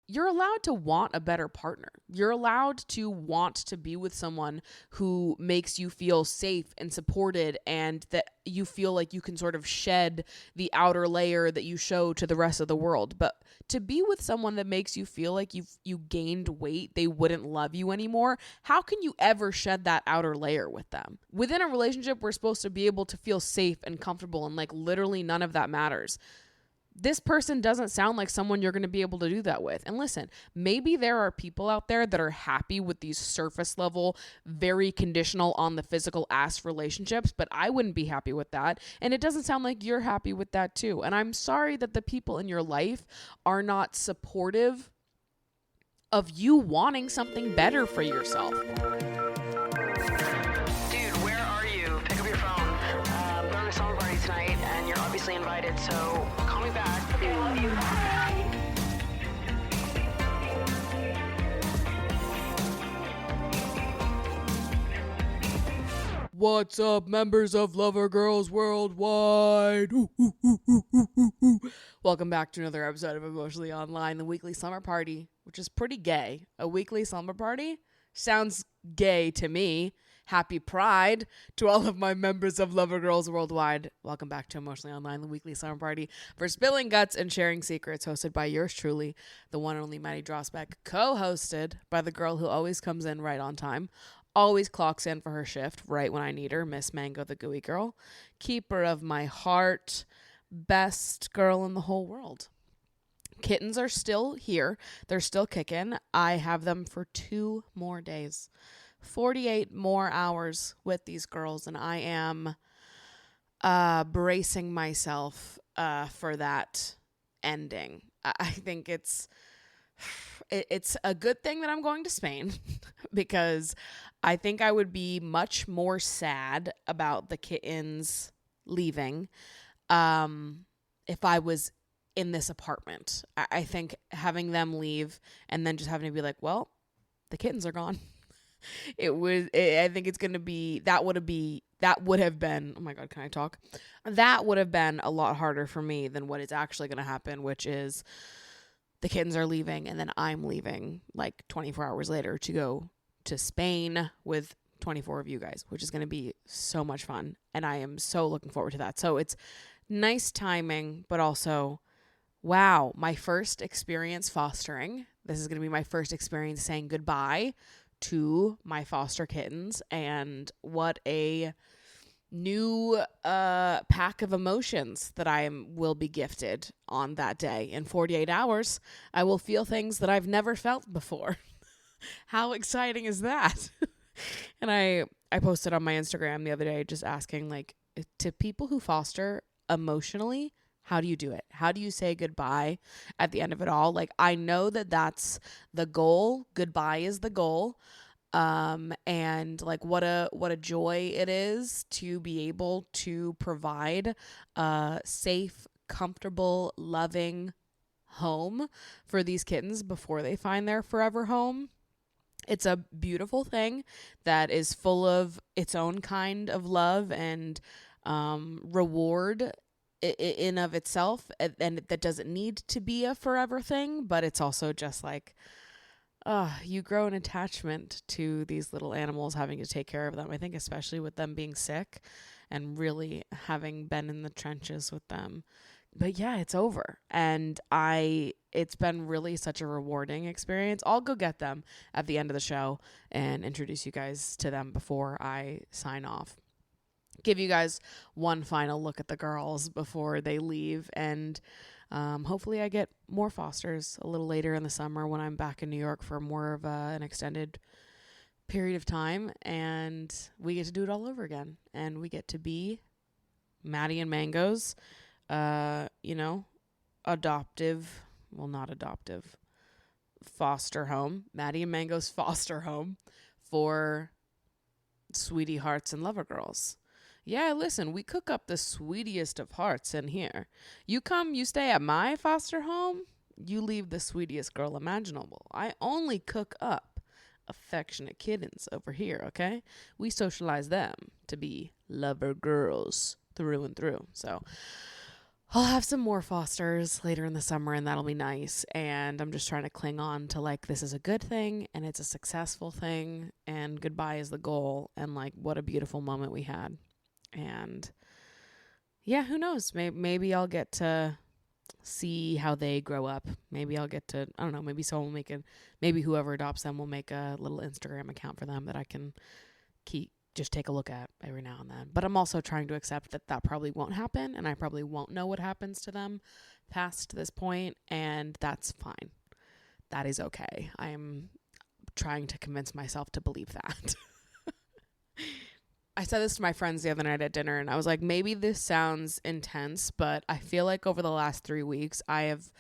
you're allowed to want a better partner. You're allowed to want to be with someone who makes you feel safe and supported, and that you feel like you can sort of shed the outer layer that you show to the rest of the world. But to be with someone that makes you feel like you gained weight, they wouldn't love you anymore, how can you ever shed that outer layer with them? Within a relationship, we're supposed to be able to feel safe and comfortable, and like literally none of that matters. This person doesn't sound like someone you're going to be able to do that with. And listen, maybe there are people out there that are happy with these surface level, very conditional on the physical ass relationships, but I wouldn't be happy with that. And it doesn't sound like you're happy with that too. And I'm sorry that the people in your life are not supportive of you wanting something better for yourself. Dude, where are you? Pick up your phone. We're going to a summer party tonight, and you're obviously invited, so call me back. I love you. Bye. What's up, members of Lover Girls Worldwide? Ooh, ooh, ooh, ooh, ooh, ooh, ooh. Welcome back to another episode of Emotionally Online, the weekly summer party, which is pretty gay. A weekly slumber party sounds gay to me. Happy Pride to all of my members of Lover Girls Worldwide. Welcome back to Emotionally Online, the weekly summer party for spilling guts and sharing secrets, hosted by yours truly, the one and only Maddie Drossbeck, co-hosted by the girl who always comes in right on time, always clocks in for her shift right when I need her, Miss Mango the Gooey Girl, keeper of my heart, best girl in the whole world. Kittens are still here. They're still kicking. I have them for 2 more days. 48 more hours with these girls, and I am bracing myself for that ending. I think it's a good thing that I'm going to Spain because I think I would be much more sad about the kittens leaving if I was in this apartment. I think having them leave and then just having to be like, well, the kittens are gone. I think it's going to be, that would have been, oh my God, can I talk? That would have been a lot harder for me than what is actually going to happen, which is the kittens are leaving and then I'm leaving like 24 hours later to go to Spain with 24 of you guys, which is going to be so much fun. And I am so looking forward to that. So it's nice timing, but also, wow, my first experience fostering. This is going to be my first experience saying goodbye to my foster kittens, and what a new pack of emotions that I will be gifted on that day. In 48 hours, I will feel things that I've never felt before. How exciting is that? And I posted on my Instagram the other day just asking, like, to people who foster emotionally, how do you do it? How do you say goodbye at the end of it all? Like, I know that that's the goal. Goodbye is the goal. And like what a joy it is to be able to provide a safe, comfortable, loving home for these kittens before they find their forever home. It's a beautiful thing that is full of its own kind of love and reward in of itself, and that doesn't need to be a forever thing, but it's also just like, you grow an attachment to these little animals, having to take care of them. I think especially with them being sick and really having been in the trenches with them. But yeah, it's over. And it's been really such a rewarding experience. I'll go get them at the end of the show and introduce you guys to them before I sign off. Give you guys one final look at the girls before they leave, and hopefully I get more fosters a little later in the summer when I'm back in New York for more of an extended period of time, and we get to do it all over again, and we get to be Maddie and Mango's adoptive, well, not adoptive, foster home, Maddie and Mango's foster home for sweetie hearts and lover girls. Yeah, listen, we cook up the sweetest of hearts in here. You come, you stay at my foster home, you leave the sweetest girl imaginable. I only cook up affectionate kittens over here, okay? We socialize them to be lover girls through and through. So I'll have some more fosters later in the summer, and that'll be nice. And I'm just trying to cling on to like, this is a good thing and it's a successful thing, and goodbye is the goal. And like, what a beautiful moment we had. And yeah, who knows? Maybe I'll get to see how they grow up. Maybe I'll get to, I don't know, maybe someone will maybe whoever adopts them will make a little Instagram account for them that I can just take a look at every now and then. But I'm also trying to accept that that probably won't happen, and I probably won't know what happens to them past this point, and that's fine. That is okay. I'm trying to convince myself to believe that. I said this to my friends the other night at dinner, and I was like, maybe this sounds intense, but I feel like over the last 3 weeks, I have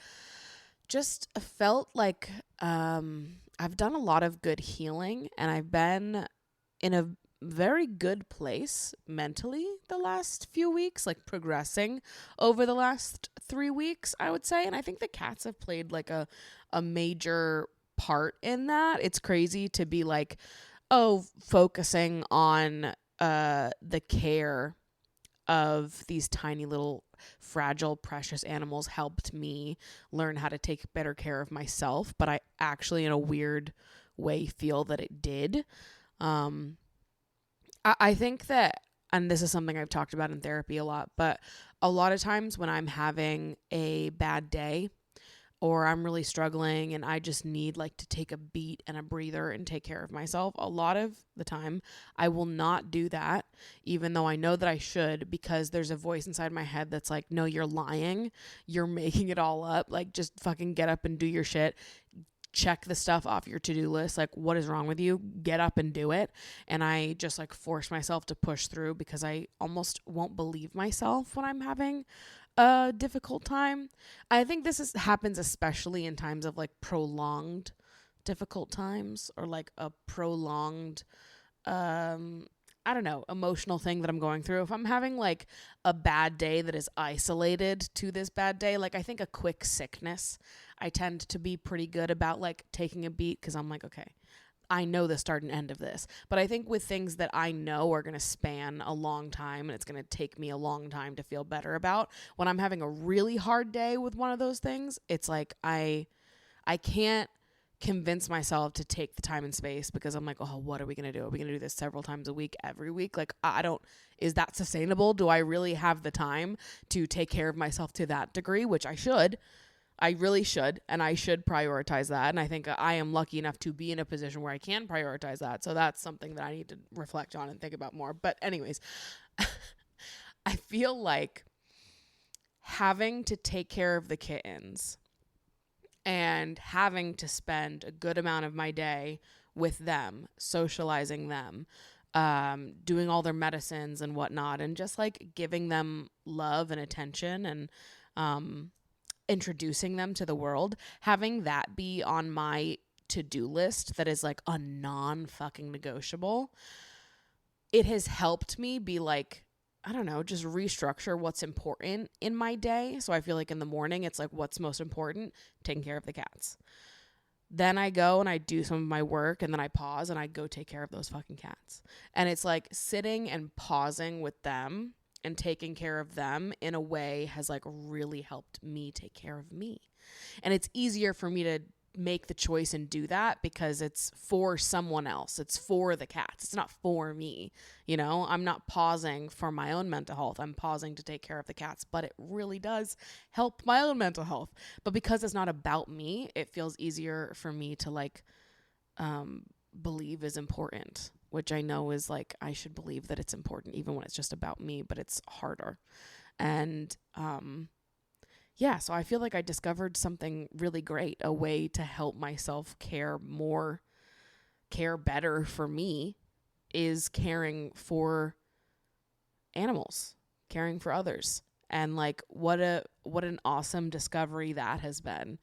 just felt like I've done a lot of good healing, and I've been in a very good place mentally the last few weeks, like progressing over the last 3 weeks, I would say. And I think the cats have played like a major part in that. It's crazy to be like, oh, focusing on the care of these tiny little fragile, precious animals helped me learn how to take better care of myself. But I actually, in a weird way, feel that it did. I think that, and this is something I've talked about in therapy a lot, but a lot of times when I'm having a bad day or I'm really struggling and I just need like to take a beat and a breather and take care of myself, a lot of the time I will not do that, even though I know that I should, because there's a voice inside my head that's like, no, you're lying. You're making it all up. Like, just fucking get up and do your shit. Check the stuff off your to-do list. Like, what is wrong with you? Get up and do it. And I just like force myself to push through because I almost won't believe myself when I'm having a difficult time. I think happens especially in times of like prolonged difficult times, or like a prolonged I don't know, emotional thing that I'm going through. If I'm having like a bad day that is isolated to this bad day, like I think a quick sickness, I tend to be pretty good about like taking a beat, because I'm like, okay, I know the start and end of this. But I think with things that I know are going to span a long time and it's going to take me a long time to feel better about, when I'm having a really hard day with one of those things, it's like I can't convince myself to take the time and space, because I'm like, oh, what are we going to do? Are we going to do this several times a week, every week? Like, is that sustainable? Do I really have the time to take care of myself to that degree? Which I really should, and I should prioritize that. And I think I am lucky enough to be in a position where I can prioritize that. So that's something that I need to reflect on and think about more. But anyways, I feel like having to take care of the kittens and having to spend a good amount of my day with them, socializing them, doing all their medicines and whatnot, and just like giving them love and attention, and introducing them to the world, having that be on my to-do list that is like a non-fucking negotiable, it has helped me be like, I don't know, just restructure what's important in my day. So I feel like in the morning, it's like, what's most important? Taking care of the cats. Then I go and I do some of my work, and then I pause and I go take care of those fucking cats. And it's like sitting and pausing with them and taking care of them in a way has like really helped me take care of me. And it's easier for me to make the choice and do that because it's for someone else. It's for the cats. It's not for me. You know, I'm not pausing for my own mental health. I'm pausing to take care of the cats, but it really does help my own mental health. But because it's not about me, it feels easier for me to like believe is important, which I know is like, I should believe that it's important even when it's just about me, but it's harder. And yeah, so I feel like I discovered something really great, a way to help myself care better for me, is caring for animals, caring for others. And like, what an awesome discovery that has been.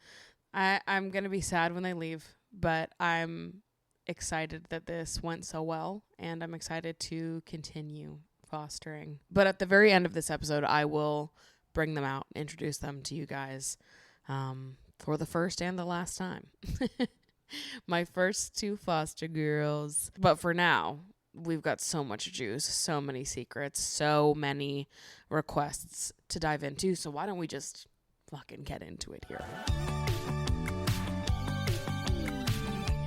I'm going to be sad when they leave, but I'm excited that this went so well, and I'm excited to continue fostering. But at the very end of this episode, I will bring them out, introduce them to you guys for the first and the last time. My first 2 foster girls. But for now, we've got so much juice, so many secrets, so many requests to dive into. So why don't we just fucking get into it here?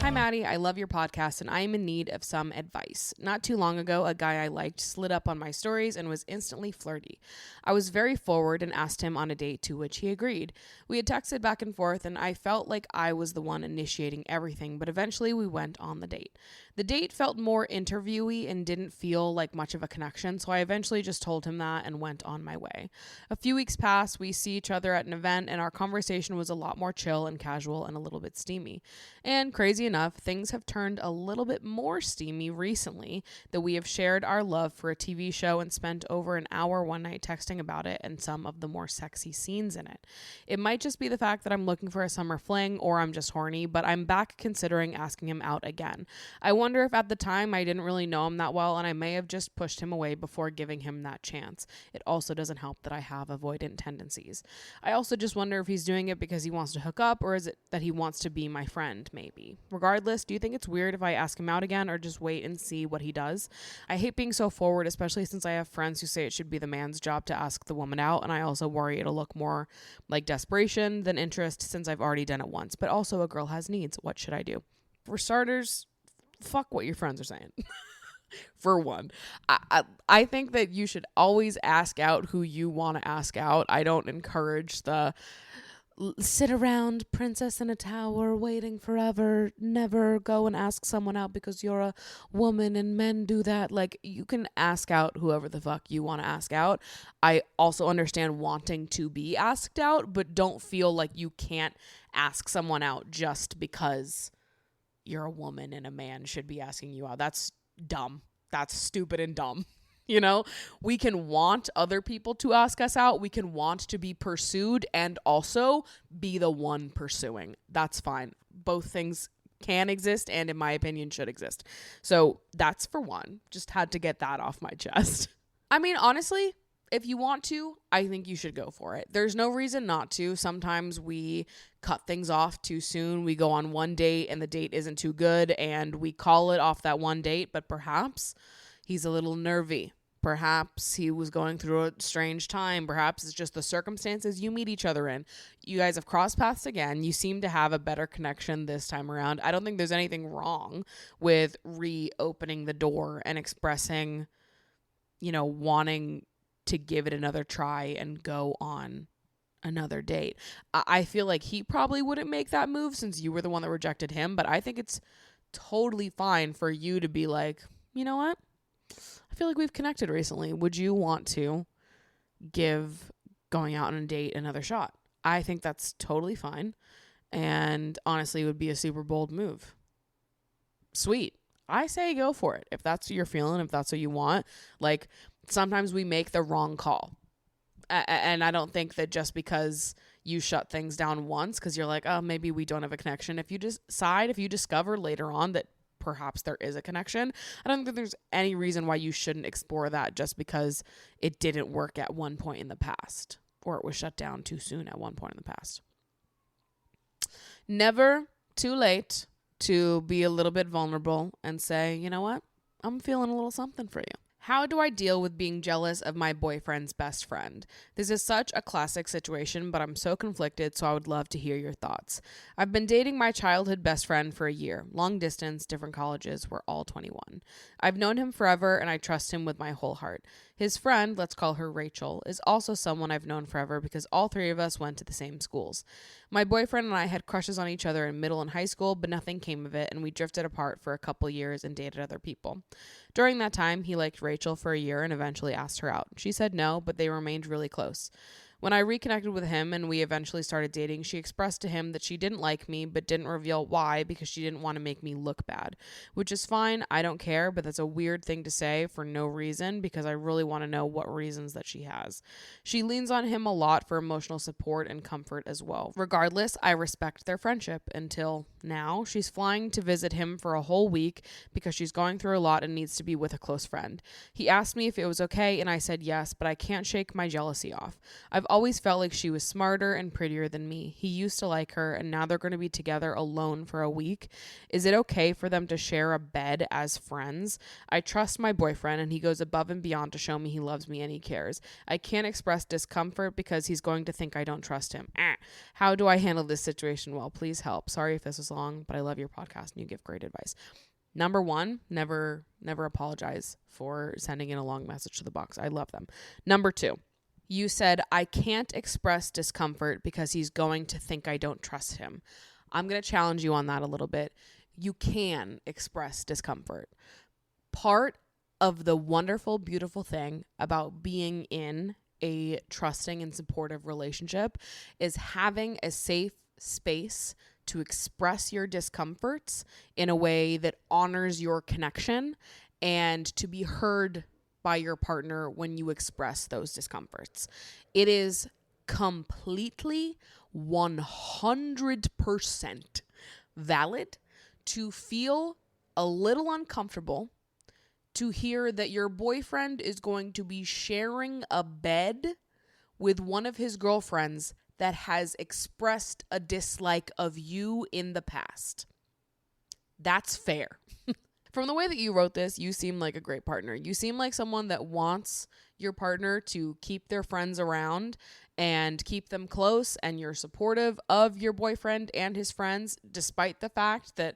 Hi, Maddie. I love your podcast and I am in need of some advice. Not too long ago, a guy I liked slid up on my stories and was instantly flirty. I was very forward and asked him on a date, to which he agreed. We had texted back and forth and I felt like I was the one initiating everything, but eventually we went on the date. The date felt more interviewy and didn't feel like much of a connection, so I eventually just told him that and went on my way. A few weeks passed, we see each other at an event, and our conversation was a lot more chill and casual and a little bit steamy. And crazy enough, things have turned a little bit more steamy recently that we have shared our love for a TV show and spent over an hour one night texting about it and some of the more sexy scenes in it. It might just be the fact that I'm looking for a summer fling or I'm just horny, but I'm back considering asking him out again. I wonder if at the time I didn't really know him that well and I may have just pushed him away before giving him that chance. It also doesn't help that I have avoidant tendencies. I also just wonder if he's doing it because he wants to hook up, or is it that he wants to be my friend, maybe. Regardless, do you think it's weird if I ask him out again or just wait and see what he does? I hate being so forward, especially since I have friends who say it should be the man's job to ask the woman out, and I also worry it'll look more like desperation than interest since I've already done it once. But also, a girl has needs. What should I do? For starters, fuck what your friends are saying. For one, I think that you should always ask out who you want to ask out. I don't encourage the sit around princess in a tower waiting forever, never go and ask someone out because you're a woman and men do that. Like, you can ask out whoever the fuck you want to ask out. I also understand wanting to be asked out, but don't feel like you can't ask someone out just because you're a woman and a man should be asking you out. That's dumb. That's stupid and dumb. You know, we can want other people to ask us out. We can want to be pursued and also be the one pursuing. That's fine. Both things can exist and, in my opinion, should exist. So that's for one. Just had to get that off my chest. I mean, honestly, if you want to, I think you should go for it. There's no reason not to. Sometimes we cut things off too soon. We go on one date and the date isn't too good and we call it off that one date, but perhaps he's a little nervy. Perhaps he was going through a strange time. Perhaps it's just the circumstances you meet each other in. You guys have crossed paths again. You seem to have a better connection this time around. I don't think there's anything wrong with reopening the door and expressing, wanting to give it another try and go on another date. I feel like he probably wouldn't make that move since you were the one that rejected him, but I think it's totally fine for you to be like, you know what? I feel like we've connected recently. Would you want to give going out on a date another shot? I think that's totally fine. And honestly, it would be a super bold move. Sweet. I say go for it. If that's what you're feeling, if that's what you want. Like, sometimes we make the wrong call. And I don't think that just because you shut things down once because you're like, oh, maybe we don't have a connection. If you discover later on that perhaps there is a connection, I don't think there's any reason why you shouldn't explore that just because it didn't work at one point in the past or it was shut down too soon at one point in the past. Never too late to be a little bit vulnerable and say, you know what? I'm feeling a little something for you. How do I deal with being jealous of my boyfriend's best friend? This is such a classic situation, but I'm so conflicted, so I would love to hear your thoughts. I've been dating my childhood best friend for a year. Long distance, different colleges, we're all 21. I've known him forever, and I trust him with my whole heart. His friend, let's call her Rachel, is also someone I've known forever because all three of us went to the same schools. My boyfriend and I had crushes on each other in middle and high school, but nothing came of it, and we drifted apart for a couple years and dated other people. During that time, he liked Rachel for a year and eventually asked her out. She said no, but they remained really close. When I reconnected with him and we eventually started dating, she expressed to him that she didn't like me but didn't reveal why because she didn't want to make me look bad, which is fine. I don't care, but that's a weird thing to say for no reason because I really want to know what reasons that she has. She leans on him a lot for emotional support and comfort as well. Regardless, I respect their friendship until now. She's flying to visit him for a whole week because she's going through a lot and needs to be with a close friend. He asked me if it was okay and I said yes, but I can't shake my jealousy off. I've always felt like she was smarter and prettier than me. He used to like her, and now they're going to be together alone for a week. Is it okay for them to share a bed as friends? I trust my boyfriend, and he goes above and beyond to show me he loves me and he cares. I can't express discomfort because he's going to think I don't trust him. How do I handle this situation well? Please help. Sorry if this was long, but I love your podcast and you give great advice. Number one, never apologize for sending in a long message to the box. I love them. Number two, you said, I can't express discomfort because he's going to think I don't trust him. I'm going to challenge you on that a little bit. You can express discomfort. Part of the wonderful, beautiful thing about being in a trusting and supportive relationship is having a safe space to express your discomforts in a way that honors your connection and to be heard by your partner when you express those discomforts. It is completely 100% valid to feel a little uncomfortable to hear that your boyfriend is going to be sharing a bed with one of his girlfriends that has expressed a dislike of you in the past. That's fair. From the way that you wrote this, you seem like a great partner. You seem like someone that wants your partner to keep their friends around and keep them close, and you're supportive of your boyfriend and his friends, despite the fact that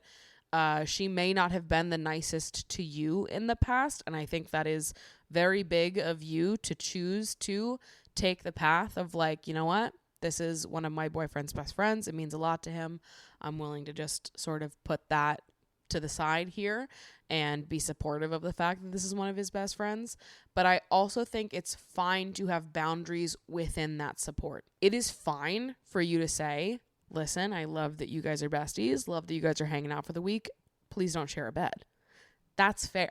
she may not have been the nicest to you in the past. And I think that is very big of you to choose to take the path of like, you know what? This is one of my boyfriend's best friends. It means a lot to him. I'm willing to just sort of put that to the side here and be supportive of the fact that this is one of his best friends. But I also think it's fine to have boundaries within that support. It is fine for you to say, listen, I love that you guys are besties. Love that you guys are hanging out for the week. Please don't share a bed. That's fair.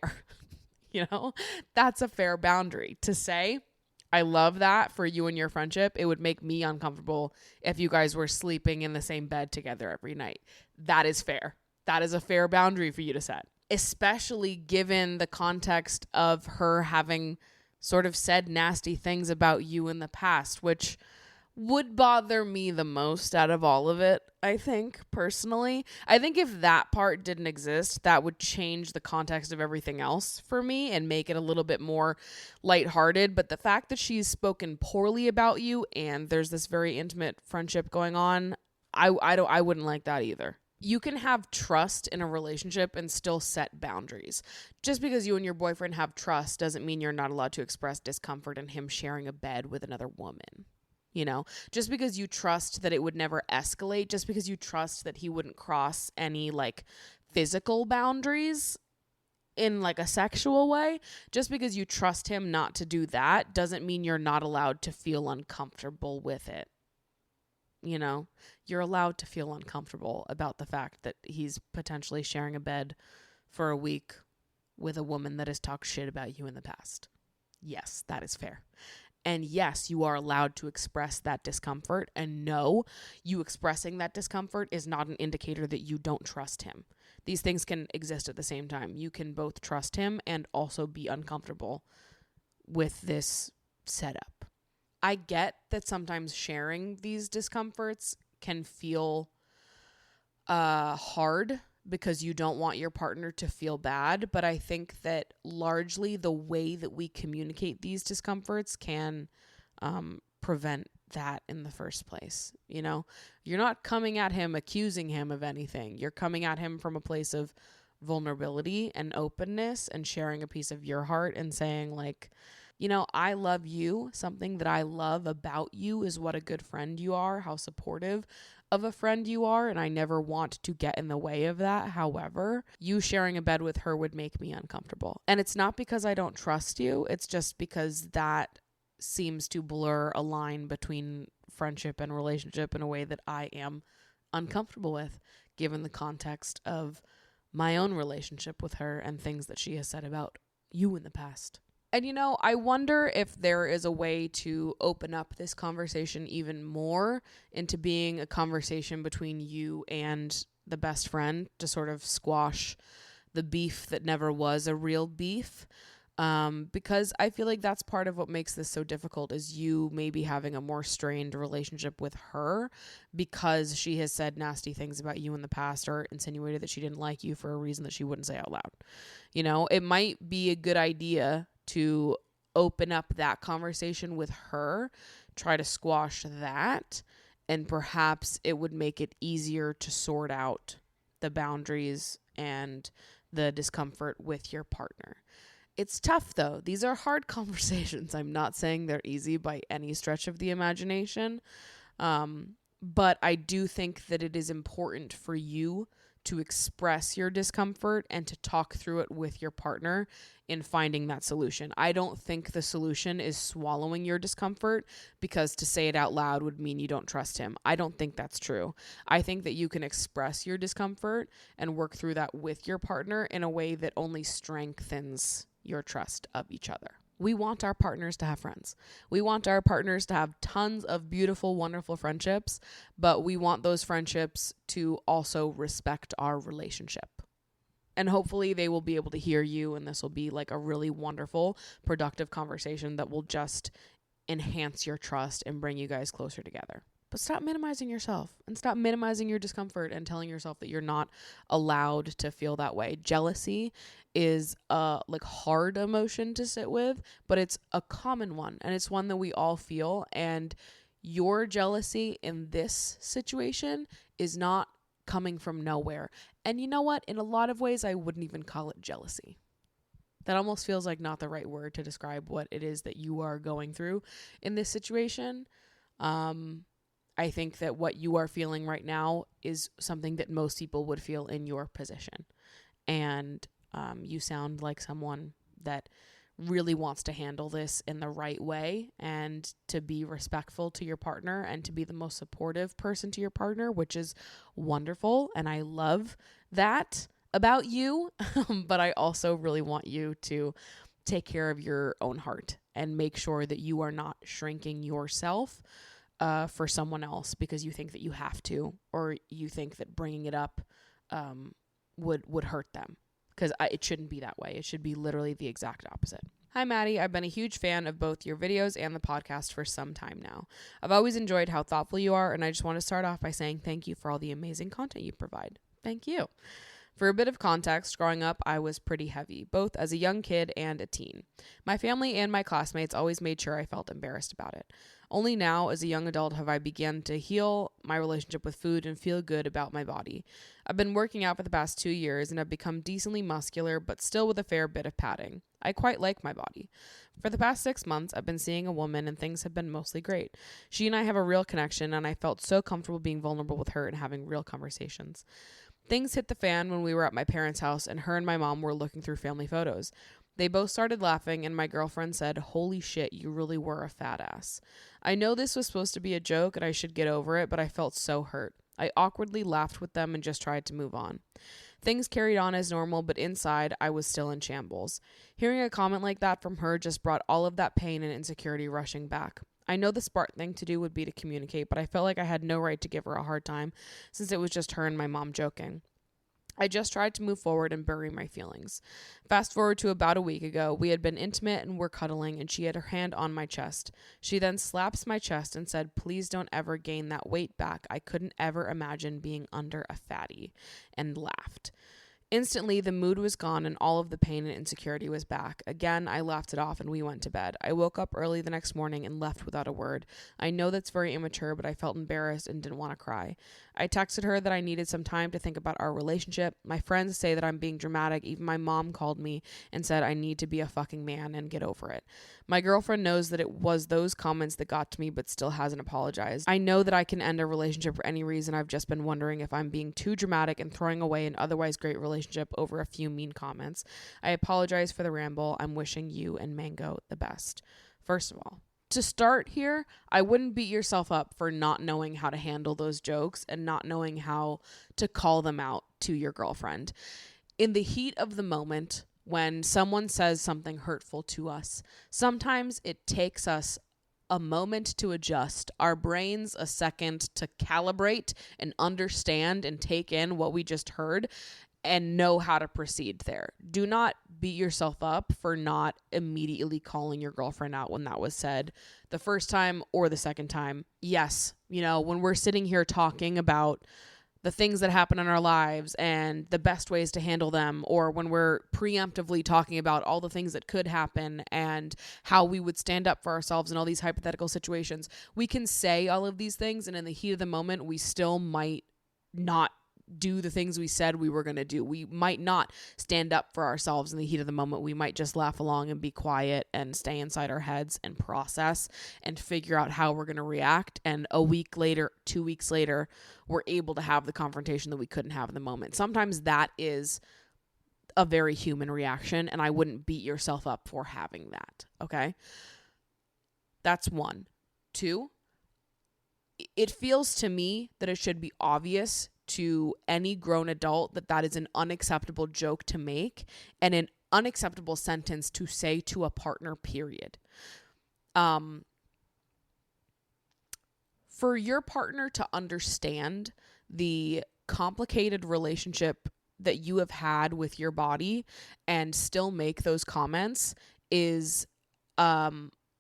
You know, that's a fair boundary to say. I love that for you and your friendship. It would make me uncomfortable if you guys were sleeping in the same bed together every night. That is fair. That is a fair boundary for you to set, especially given the context of her having sort of said nasty things about you in the past, which would bother me the most out of all of it, I think, personally. I think if that part didn't exist, that would change the context of everything else for me and make it a little bit more lighthearted. But the fact that she's spoken poorly about you and there's this very intimate friendship going on, I wouldn't like that either. You can have trust in a relationship and still set boundaries. Just because you and your boyfriend have trust doesn't mean you're not allowed to express discomfort in him sharing a bed with another woman. You know, just because you trust that it would never escalate, just because you trust that he wouldn't cross any like physical boundaries in like a sexual way, just because you trust him not to do that doesn't mean you're not allowed to feel uncomfortable with it. You know, you're allowed to feel uncomfortable about the fact that he's potentially sharing a bed for a week with a woman that has talked shit about you in the past. Yes, that is fair. And yes, you are allowed to express that discomfort. And no, you expressing that discomfort is not an indicator that you don't trust him. These things can exist at the same time. You can both trust him and also be uncomfortable with this setup. I get that sometimes sharing these discomforts can feel hard because you don't want your partner to feel bad. But I think that largely the way that we communicate these discomforts can prevent that in the first place. You know, you're not coming at him accusing him of anything. You're coming at him from a place of vulnerability and openness and sharing a piece of your heart and saying like, you know, I love you. Something that I love about you is what a good friend you are, how supportive of a friend you are, and I never want to get in the way of that. However, you sharing a bed with her would make me uncomfortable. And it's not because I don't trust you. It's just because that seems to blur a line between friendship and relationship in a way that I am uncomfortable with, given the context of my own relationship with her and things that she has said about you in the past. And, you know, I wonder if there is a way to open up this conversation even more into being a conversation between you and the best friend to sort of squash the beef that never was a real beef. Because I feel like that's part of what makes this so difficult is you maybe having a more strained relationship with her because she has said nasty things about you in the past or insinuated that she didn't like you for a reason that she wouldn't say out loud. You know, it might be a good idea to open up that conversation with her, try to squash that, and perhaps it would make it easier to sort out the boundaries and the discomfort with your partner. It's tough though. These are hard conversations. I'm not saying they're easy by any stretch of the imagination. But I do think that it is important for you to express your discomfort and to talk through it with your partner in finding that solution. I don't think the solution is swallowing your discomfort because to say it out loud would mean you don't trust him. I don't think that's true. I think that you can express your discomfort and work through that with your partner in a way that only strengthens your trust of each other. We want our partners to have friends. We want our partners to have tons of beautiful, wonderful friendships, but we want those friendships to also respect our relationship. And hopefully they will be able to hear you, and this will be like a really wonderful, productive conversation that will just enhance your trust and bring you guys closer together. But stop minimizing yourself and stop minimizing your discomfort and telling yourself that you're not allowed to feel that way. Jealousy is a hard emotion to sit with, but it's a common one and it's one that we all feel. And your jealousy in this situation is not coming from nowhere. And you know what? In a lot of ways, I wouldn't even call it jealousy. That almost feels like not the right word to describe what it is that you are going through in this situation. I think that what you are feeling right now is something that most people would feel in your position. And you sound like someone that really wants to handle this in the right way and to be respectful to your partner and to be the most supportive person to your partner, which is wonderful. And I love that about you. But I also really want you to take care of your own heart and make sure that you are not shrinking yourself for someone else because you think that you have to, or you think that bringing it up would hurt them. Because it shouldn't be that way. It should be literally the exact opposite. Hi, Maddie. I've been a huge fan of both your videos and the podcast for some time now. I've always enjoyed how thoughtful you are, and I just want to start off by saying thank you for all the amazing content you provide. Thank you. For a bit of context, growing up, I was pretty heavy, both as a young kid and a teen. My family and my classmates always made sure I felt embarrassed about it. Only now, as a young adult, have I begun to heal my relationship with food and feel good about my body. I've been working out for the past 2 years and have become decently muscular, but still with a fair bit of padding. I quite like my body. For the past 6 months, I've been seeing a woman and things have been mostly great. She and I have a real connection, and I felt so comfortable being vulnerable with her and having real conversations. Things hit the fan when we were at my parents' house and her and my mom were looking through family photos. They both started laughing and my girlfriend said, "Holy shit, you really were a fat ass." I know this was supposed to be a joke and I should get over it, but I felt so hurt. I awkwardly laughed with them and just tried to move on. Things carried on as normal, but inside, I was still in shambles. Hearing a comment like that from her just brought all of that pain and insecurity rushing back. I know the smart thing to do would be to communicate, but I felt like I had no right to give her a hard time since it was just her and my mom joking. I just tried to move forward and bury my feelings. Fast forward to about a week ago, we had been intimate and were cuddling, and she had her hand on my chest. She then slaps my chest and said, "Please don't ever gain that weight back. I couldn't ever imagine being under a fatty," and laughed. Instantly, the mood was gone and all of the pain and insecurity was back. Again, I laughed it off and we went to bed. I woke up early the next morning and left without a word. I know that's very immature, but I felt embarrassed and didn't want to cry. I texted her that I needed some time to think about our relationship. My friends say that I'm being dramatic. Even my mom called me and said I need to be a fucking man and get over it. My girlfriend knows that it was those comments that got to me, but still hasn't apologized. I know that I can end a relationship for any reason. I've just been wondering if I'm being too dramatic and throwing away an otherwise great relationship over a few mean comments. I apologize for the ramble. I'm wishing you and Mango the best. First of all, to start here, I wouldn't beat yourself up for not knowing how to handle those jokes and not knowing how to call them out to your girlfriend. In the heat of the moment, when someone says something hurtful to us, sometimes it takes us a moment to adjust, our brains a second to calibrate and understand and take in what we just heard. and know how to proceed there. Do not beat yourself up for not immediately calling your girlfriend out when that was said the first time or the second time. Yes, when we're sitting here talking about the things that happen in our lives and the best ways to handle them, or when we're preemptively talking about all the things that could happen and how we would stand up for ourselves in all these hypothetical situations, we can say all of these things, and in the heat of the moment, we still might not do the things we said we were going to do. We might not stand up for ourselves in the heat of the moment. We might just laugh along and be quiet and stay inside our heads and process and figure out how we're going to react. And a week later, 2 weeks later, we're able to have the confrontation that we couldn't have in the moment. Sometimes that is a very human reaction, and I wouldn't beat yourself up for having that. Okay? That's 1. 2, it feels to me that it should be obvious to any grown adult that is an unacceptable joke to make and an unacceptable sentence to say to a partner, period. For your partner to understand the complicated relationship that you have had with your body and still make those comments is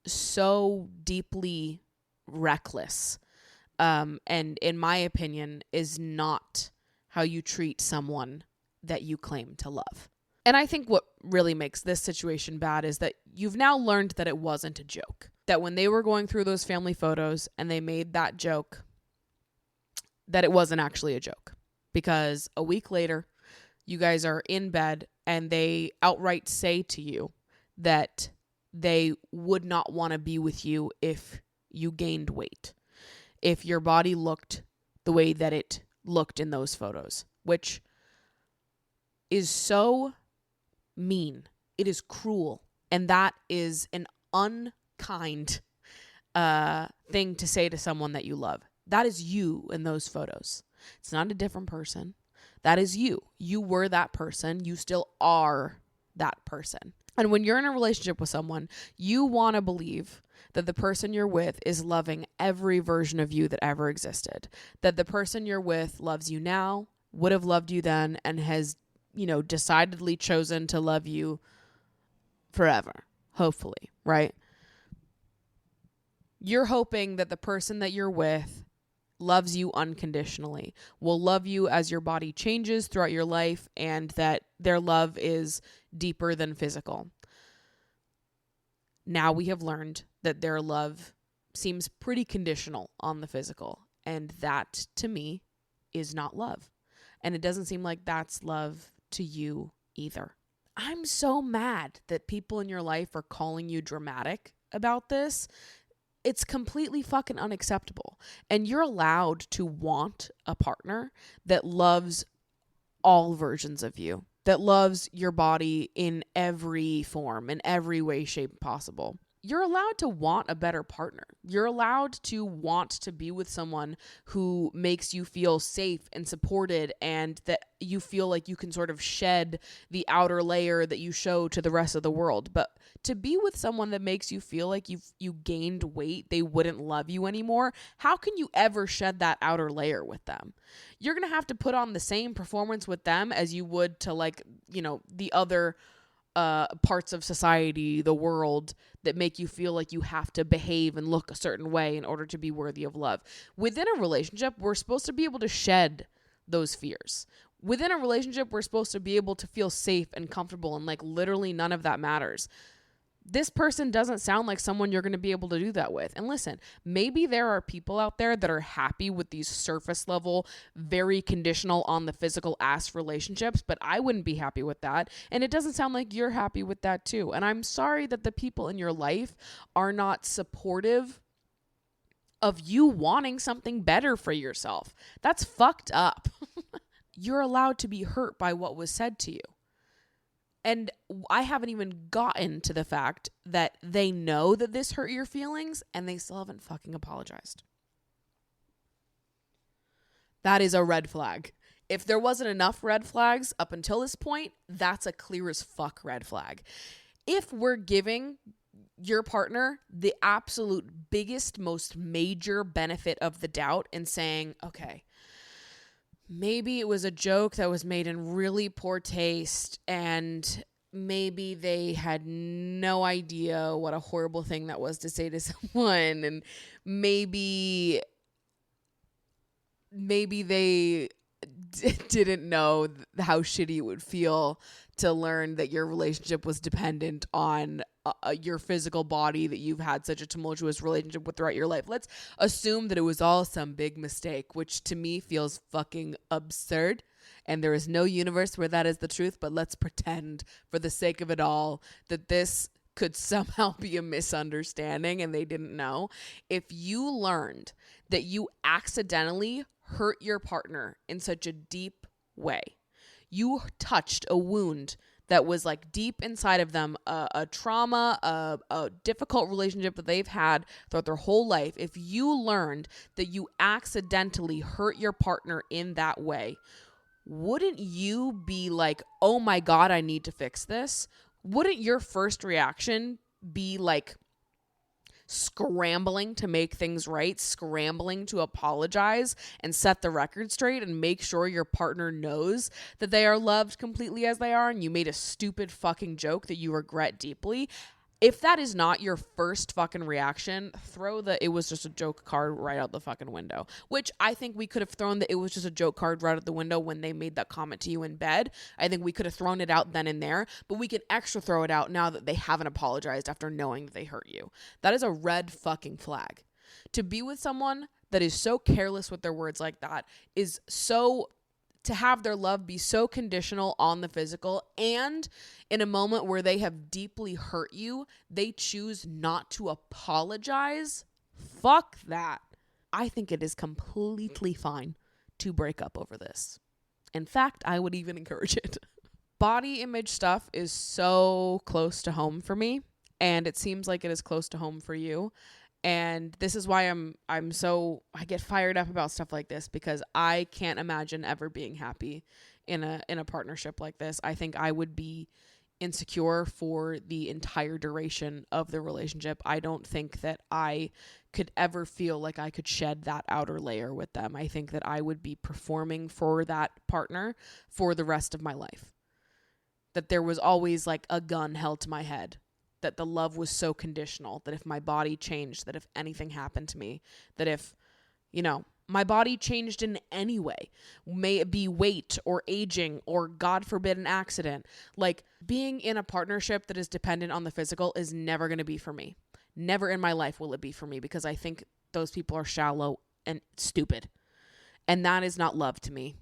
so deeply reckless. And in my opinion, is not how you treat someone that you claim to love. And I think what really makes this situation bad is that you've now learned that it wasn't a joke. That when they were going through those family photos and they made that joke, that it wasn't actually a joke. Because a week later, you guys are in bed and they outright say to you that they would not want to be with you if you gained weight, if your body looked the way that it looked in those photos, which is so mean. It is cruel. And that is an unkind thing to say to someone that you love. That is you in those photos. It's not a different person. That is you. You were that person. You still are that person. And when you're in a relationship with someone, you want to believe that the person you're with is loving every version of you that ever existed. That the person you're with loves you now, would have loved you then, and has, decidedly chosen to love you forever. Hopefully, right? You're hoping that the person that you're with loves you unconditionally, will love you as your body changes throughout your life, and that their love is deeper than physical. Now we have learned that their love seems pretty conditional on the physical, and that, to me, is not love. And it doesn't seem like that's love to you either. I'm so mad that people in your life are calling you dramatic about this. It's completely fucking unacceptable. And you're allowed to want a partner that loves all versions of you, that loves your body in every form, in every way, shape possible. You're allowed to want a better partner. You're allowed to want to be with someone who makes you feel safe and supported, and that you feel like you can sort of shed the outer layer that you show to the rest of the world. But to be with someone that makes you feel like you gained weight, they wouldn't love you anymore, how can you ever shed that outer layer with them? You're going to have to put on the same performance with them as you would to, like, the other parts of society, the world, that make you feel like you have to behave and look a certain way in order to be worthy of love. Within a relationship, we're supposed to be able to shed those fears. Within a relationship, we're supposed to be able to feel safe and comfortable, and like literally none of that matters. This person doesn't sound like someone you're going to be able to do that with. And listen, maybe there are people out there that are happy with these surface level, very conditional on the physical ass relationships, but I wouldn't be happy with that. And it doesn't sound like you're happy with that too. And I'm sorry that the people in your life are not supportive of you wanting something better for yourself. That's fucked up. You're allowed to be hurt by what was said to you. And I haven't even gotten to the fact that they know that this hurt your feelings and they still haven't fucking apologized. That is a red flag. If there wasn't enough red flags up until this point, that's a clear as fuck red flag. If we're giving your partner the absolute biggest, most major benefit of the doubt and saying, okay, maybe it was a joke that was made in really poor taste, and maybe they had no idea what a horrible thing that was to say to someone, and maybe they didn't know how shitty it would feel to learn that your relationship was dependent on your physical body that you've had such a tumultuous relationship with throughout your life. Let's assume that it was all some big mistake, which to me feels fucking absurd. And there is no universe where that is the truth, but let's pretend for the sake of it all that this could somehow be a misunderstanding and they didn't know. If you learned that you accidentally hurt your partner in such a deep way, you touched a wound that was like deep inside of them, a trauma, a difficult relationship that they've had throughout their whole life. If you learned that you accidentally hurt your partner in that way, wouldn't you be like, oh my God, I need to fix this? Wouldn't your first reaction be like scrambling to make things right, scrambling to apologize and set the record straight and make sure your partner knows that they are loved completely as they are and you made a stupid fucking joke that you regret deeply? If that is not your first fucking reaction, throw the "it was just a joke" card right out the fucking window. Which I think we could have thrown the "it was just a joke" card right out the window when they made that comment to you in bed. I think we could have thrown it out then and there, but we can extra throw it out now that they haven't apologized after knowing that they hurt you. That is a red fucking flag. To be with someone that is so careless with their words like that is so... to have their love be so conditional on the physical, and in a moment where they have deeply hurt you, they choose not to apologize. Fuck that. I think it is completely fine to break up over this. In fact, I would even encourage it. Body image stuff is so close to home for me, and it seems like it is close to home for you. And this is why I get fired up about stuff like this, because I can't imagine ever being happy in a partnership like this. I think I would be insecure for the entire duration of the relationship. I don't think that I could ever feel like I could shed that outer layer with them. I think that I would be performing for that partner for the rest of my life. That there was always like a gun held to my head. That the love was so conditional, that if my body changed, that if anything happened to me, that if, my body changed in any way, may it be weight or aging or God forbid an accident, like being in a partnership that is dependent on the physical is never going to be for me. Never in my life will it be for me, because I think those people are shallow and stupid. And that is not love to me.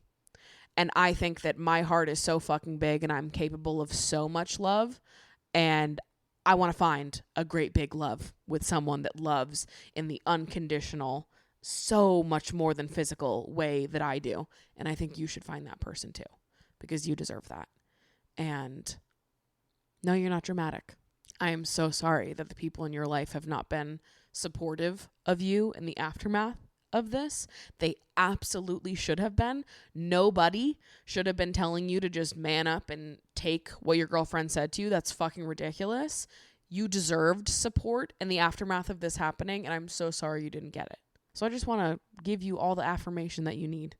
And I think that my heart is so fucking big and I'm capable of so much love, and I want to find a great big love with someone that loves in the unconditional, so much more than physical way that I do. And I think you should find that person too, because you deserve that. And no, you're not dramatic. I am so sorry that the people in your life have not been supportive of you in the aftermath of this. They absolutely should have been. Nobody should have been telling you to just man up and take what your girlfriend said to you. That's fucking ridiculous. You deserved support in the aftermath of this happening, and I'm so sorry you didn't get it. So I just want to give you all the affirmation that you need.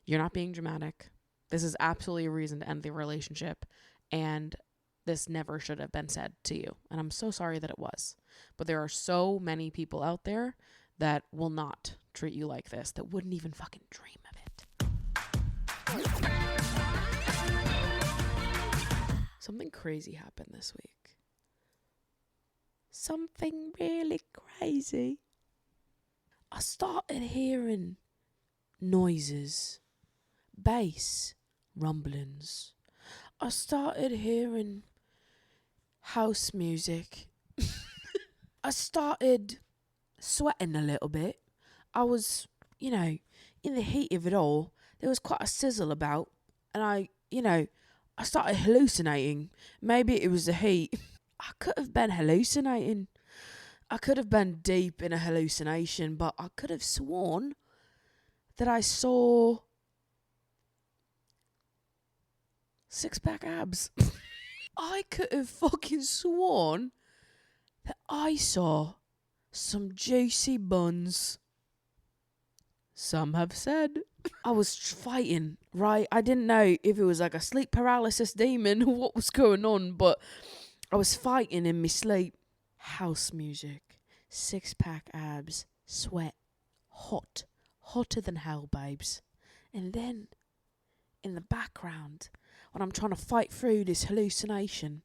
You're not being dramatic. This is absolutely a reason to end the relationship, and this never should have been said to you. And I'm so sorry that it was. But there are so many people out there that will not treat you like this, that wouldn't even fucking dream of it. Something crazy happened this week. Something really crazy. I started hearing noises, bass, rumblings. I started hearing house music. I started sweating a little bit. I was, in the heat of it all, there was quite a sizzle about, and I started hallucinating. Maybe it was the heat. I could have been hallucinating. I could have been deep in a hallucination, but I could have sworn that I saw six-pack abs. I could have fucking sworn that I saw some juicy buns. Some have said I was fighting, right? I didn't know if it was like a sleep paralysis demon or what was going on, but I was fighting in my sleep. House music, 6-pack abs, sweat, hot, hotter than hell, babes. And then, in the background, when I'm trying to fight through this hallucination,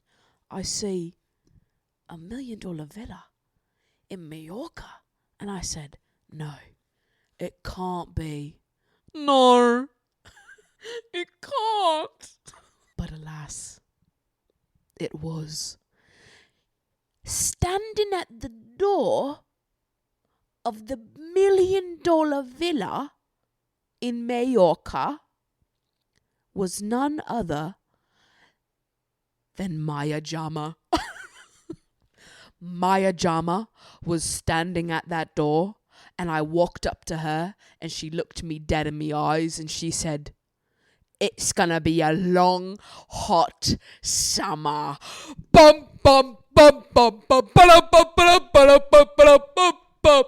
I see $1 million villa in Mallorca. And I said, no, it can't be. No, it can't. But alas, it was. Standing at the door of the $1 million villa in Mallorca was none other than Maya Jama. Maya Jama was standing at that door, and I walked up to her and she looked me dead in my eyes and she said, it's gonna be a long, hot summer. Bum bum bum bum bum ba ba ba ba ba ba ba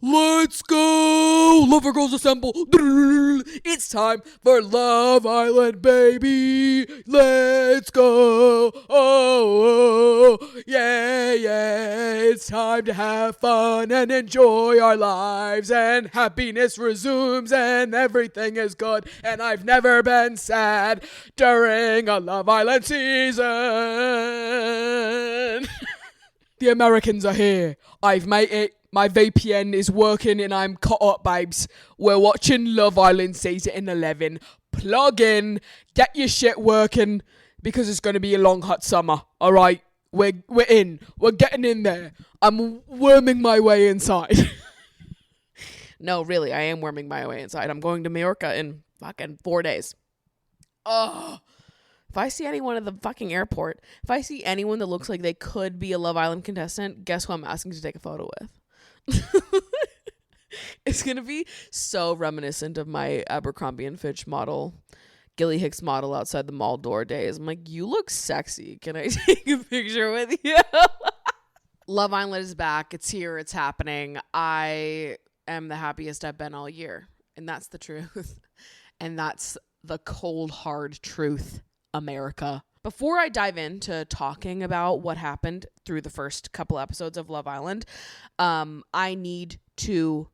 let's go! Lover girls assemble. It's time for Love Island, baby. Let's go. Oh, yeah, yeah. It's time to have fun and enjoy our lives, and happiness resumes and everything is good. And I've never been sad during a Love Island season. The Americans are here. I've made it. My VPN is working and I'm caught up, babes. We're watching Love Island season 11. Plug in. Get your shit working because it's going to be a long, hot summer. All right? We're in. We're getting in there. I'm worming my way inside. No, really. I am worming my way inside. I'm going to Mallorca in fucking 4 days. Oh. If I see anyone at the fucking airport, if I see anyone that looks like they could be a Love Island contestant, guess who I'm asking to take a photo with? It's going to be so reminiscent of my Abercrombie & Fitch model, Gilly Hicks model outside the mall door days. I'm like, you look sexy. Can I take a picture with you? Love Island is back. It's here. It's happening. I am the happiest I've been all year. And that's the truth. And that's the cold, hard truth. America. Before I dive into talking about what happened through the first couple episodes of Love Island, I need to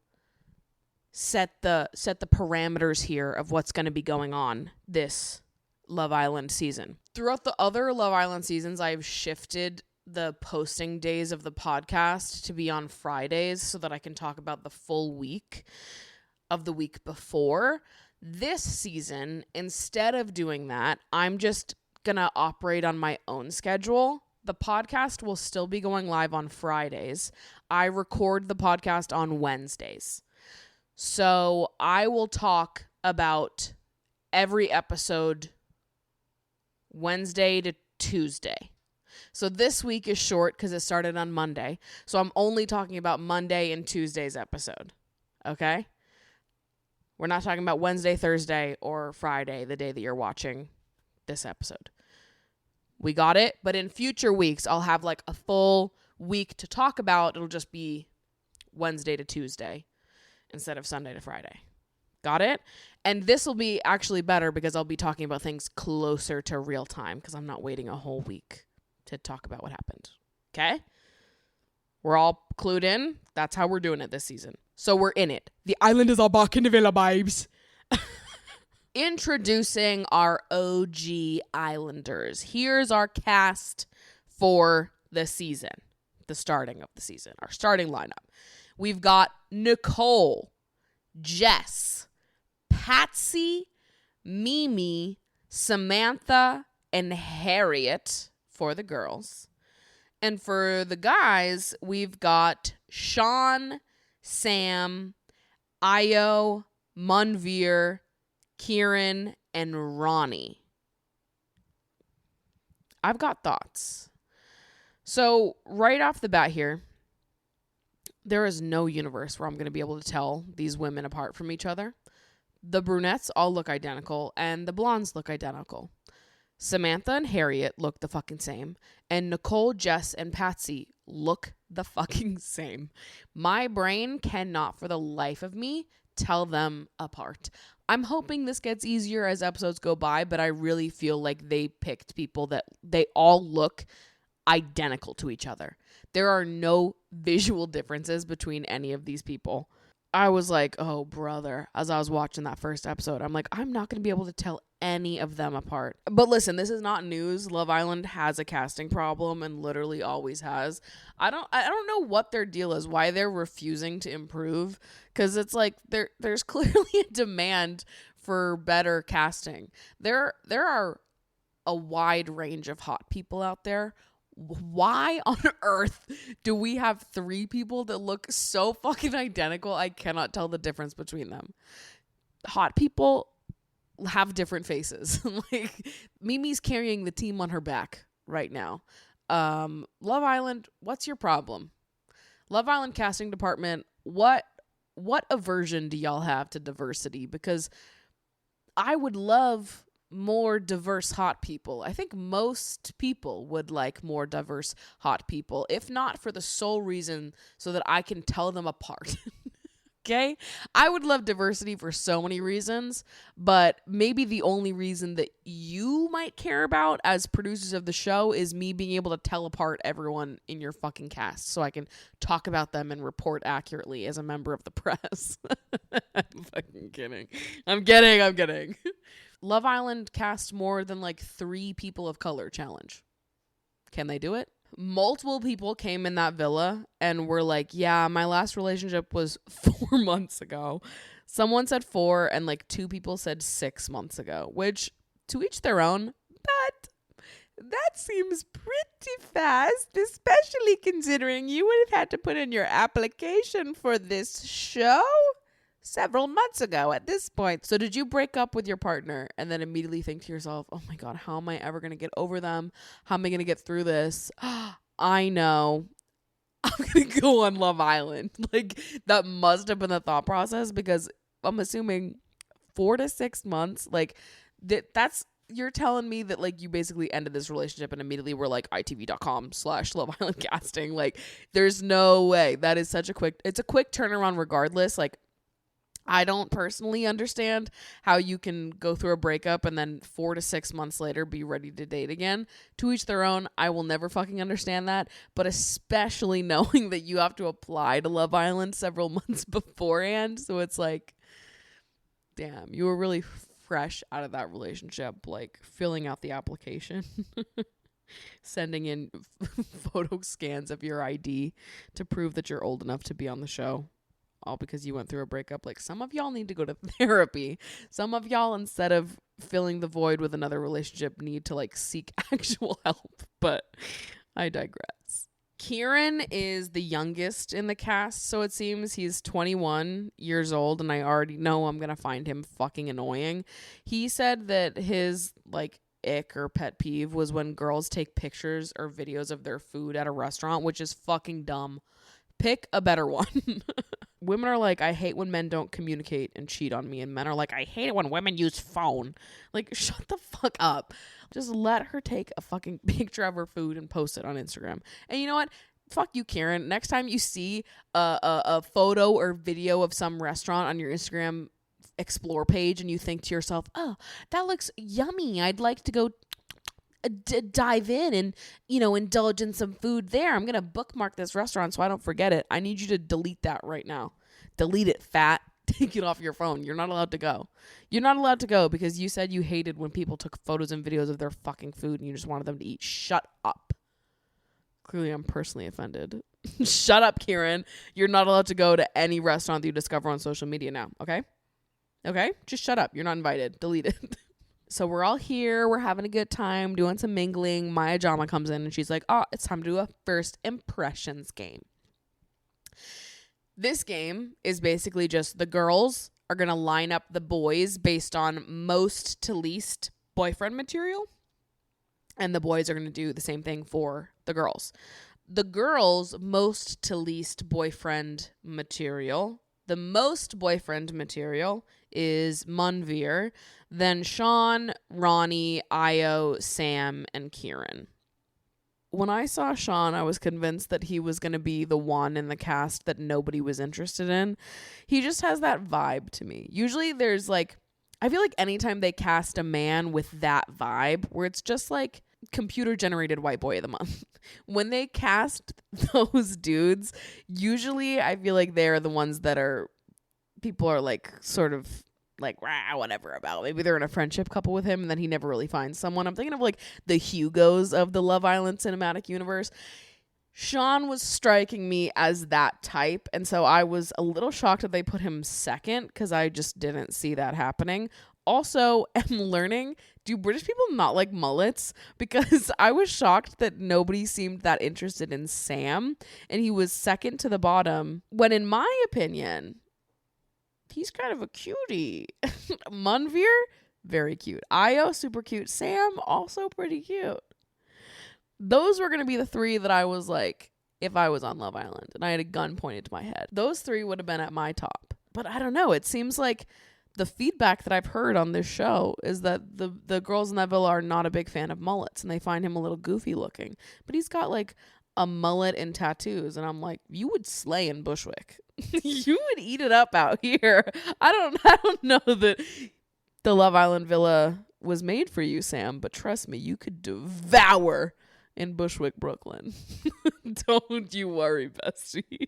set the parameters here of what's going to be going on this Love Island season. Throughout the other Love Island seasons, I've shifted the posting days of the podcast to be on Fridays so that I can talk about the full week of the week before. This season, instead of doing that, I'm just going to operate on my own schedule. The podcast will still be going live on Fridays. I record the podcast on Wednesdays. So I will talk about every episode Wednesday to Tuesday. So this week is short because it started on Monday. So I'm only talking about Monday and Tuesday's episode. Okay? We're not talking about Wednesday, Thursday, or Friday, the day that you're watching this episode. We got it? But in future weeks, I'll have like a full week to talk about. It'll just be Wednesday to Tuesday instead of Sunday to Friday. Got it? And this will be actually better because I'll be talking about things closer to real time because I'm not waiting a whole week to talk about what happened. Okay? We're all clued in. That's how we're doing it this season. So we're in it. The Islanders are back in the villa, babes. Introducing our OG Islanders. Here's our cast for the season. The starting of the season. Our starting lineup. We've got Nicole, Jess, Patsy, Mimi, Samantha, and Harriet for the girls. And for the guys, we've got Sean, Sam, Io, Munveer, Kieran, and Ronnie. I've got thoughts. So right off the bat here, there is no universe where I'm going to be able to tell these women apart from each other. The brunettes all look identical, and the blondes look identical. Samantha and Harriet look the fucking same, and Nicole, Jess, and Patsy look the fucking same. My brain cannot for the life of me tell them apart. I'm hoping this gets easier as episodes go by, but I really feel like they picked people that they all look identical to each other. There are no visual differences between any of these people. I was like, oh, brother, as I was watching that first episode, I'm like, I'm not going to be able to tell any of them apart. But listen, this is not news. Love Island has a casting problem and literally always has. I don't know what their deal is, why they're refusing to improve, because it's like there's clearly a demand for better casting. There are a wide range of hot people out there. Why on earth do we have 3 people that look so fucking identical? I cannot tell the difference between them. Hot people have different faces. Like, Mimi's carrying the team on her back right now. Love Island, what's your problem? Love Island casting department, what aversion do y'all have to diversity? Because I would love more diverse hot people. I think most people would like more diverse hot people, if not for the sole reason so that I can tell them apart. Okay? I would love diversity for so many reasons, but maybe the only reason that you might care about as producers of the show is me being able to tell apart everyone in your fucking cast so I can talk about them and report accurately as a member of the press. I'm fucking kidding. I'm kidding. Love Island cast more than like 3 people of color challenge. Can they do it? Multiple people came in that villa and were like, yeah, my last relationship was 4 months ago. Someone said 4 and like 2 people said 6 months ago, which to each their own, but that seems pretty fast, especially considering you would have had to put in your application for this show several months ago at this point. So did you break up with your partner and then immediately think to yourself, oh my God, how am I ever going to get over them? How am I going to get through this? I know. I'm going to go on Love Island. Like, that must have been the thought process, because I'm assuming 4 to 6 months, like that's, you're telling me that like you basically ended this relationship and immediately were like itv.com/Love Island casting. Like, there's no way. That is such a quick turnaround regardless. Like, I don't personally understand how you can go through a breakup and then 4 to 6 months later be ready to date again. To each their own. I will never fucking understand that. But especially knowing that you have to apply to Love Island several months beforehand. So it's like, damn, you were really fresh out of that relationship, like filling out the application. Sending in photo scans of your ID to prove that you're old enough to be on the show. All because you went through a breakup. Like, some of y'all need to go to therapy. Some of y'all, instead of filling the void with another relationship, need to like seek actual help. But I digress. Kieran is the youngest in the cast, so it seems. He's 21 years old, and I already know I'm gonna find him fucking annoying. He said that his like ick or pet peeve was when girls take pictures or videos of their food at a restaurant, which is fucking dumb. Pick a better one. Women are like, I hate when men don't communicate and cheat on me. And men are like, I hate it when women use phone. Like, shut the fuck up. Just let her take a fucking picture of her food and post it on Instagram. And you know what? Fuck you, Karen. Next time you see a photo or video of some restaurant on your Instagram explore page and you think to yourself, oh, that looks yummy, I'd like to go dive in and, you know, indulge in some food there. I'm going to bookmark this restaurant so I don't forget it. I need you to delete that right now. Delete it, fat. Take it off your phone. You're not allowed to go. You're not allowed to go because you said you hated when people took photos and videos of their fucking food and you just wanted them to eat. Shut up. Clearly, I'm personally offended. Shut up, Kieran. You're not allowed to go to any restaurant that you discover on social media now, okay? Okay? Just shut up. You're not invited. Delete it. So we're all here. We're having a good time, doing some mingling. Maya Jama comes in and she's like, oh, it's time to do a first impressions game. This game is basically just the girls are going to line up the boys based on most to least boyfriend material. And the boys are going to do the same thing for the girls. The girls' most to least boyfriend material. The most boyfriend material is Munveer, then Sean, Ronnie, Io, Sam, and Kieran. when I saw Sean, I was convinced that he was going to be the one in the cast that nobody was interested in. He just has that vibe to me. Usually there's like, I feel like anytime they cast a man with that vibe, where it's just like computer generated white boy of the month, when they cast those dudes, usually I feel like they're the ones that are, people are like sort of like, rah, whatever about. Maybe they're in a friendship couple with him and then he never really finds someone. I'm thinking of like the Hugos of the Love Island cinematic universe. Sean was striking me as that type, and so I was a little shocked that they put him second because I just didn't see that happening. Also, am learning, do British people not like mullets? Because I was shocked that nobody seemed that interested in Sam, and he was second to the bottom, when in my opinion, he's kind of a cutie. Munveer, very cute. Io, super cute. Sam, also pretty cute. Those were going to be the three that I was like, if I was on Love Island and I had a gun pointed to my head, those three would have been at my top. But I don't know. It seems like the feedback that I've heard on this show is that the girls in that villa are not a big fan of mullets and they find him a little goofy looking. But he's got like a mullet and tattoos, and I'm like, you would slay in Bushwick. You would eat it up out here. I don't know that the Love Island villa was made for you, Sam, but trust me, you could devour in Bushwick, Brooklyn. Don't you worry, bestie.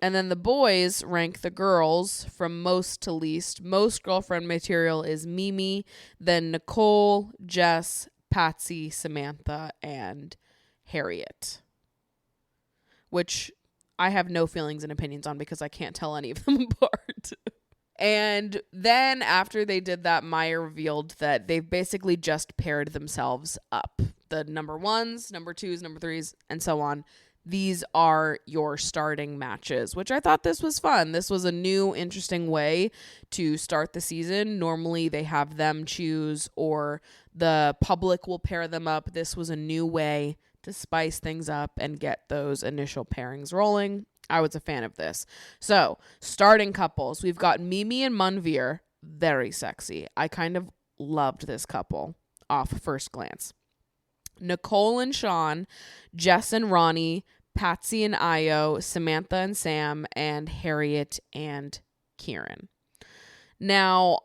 And then the boys rank the girls from most to least. Most girlfriend material is Mimi, then Nicole, Jess, Patsy, Samantha, and Harriet, which I have no feelings and opinions on because I can't tell any of them apart. And then after they did that, Maya revealed that they've basically just paired themselves up. The number ones, number twos, number threes, and so on. These are your starting matches, which I thought this was fun. This was a new, interesting way to start the season. Normally they have them choose or the public will pair them up. This was a new way to spice things up and get those initial pairings rolling. I was a fan of this. So, starting couples. We've got Mimi and Munveer. Very sexy. I kind of loved this couple off first glance. Nicole and Sean, Jess and Ronnie, Patsy and Io, Samantha and Sam, and Harriet and Kieran. Now,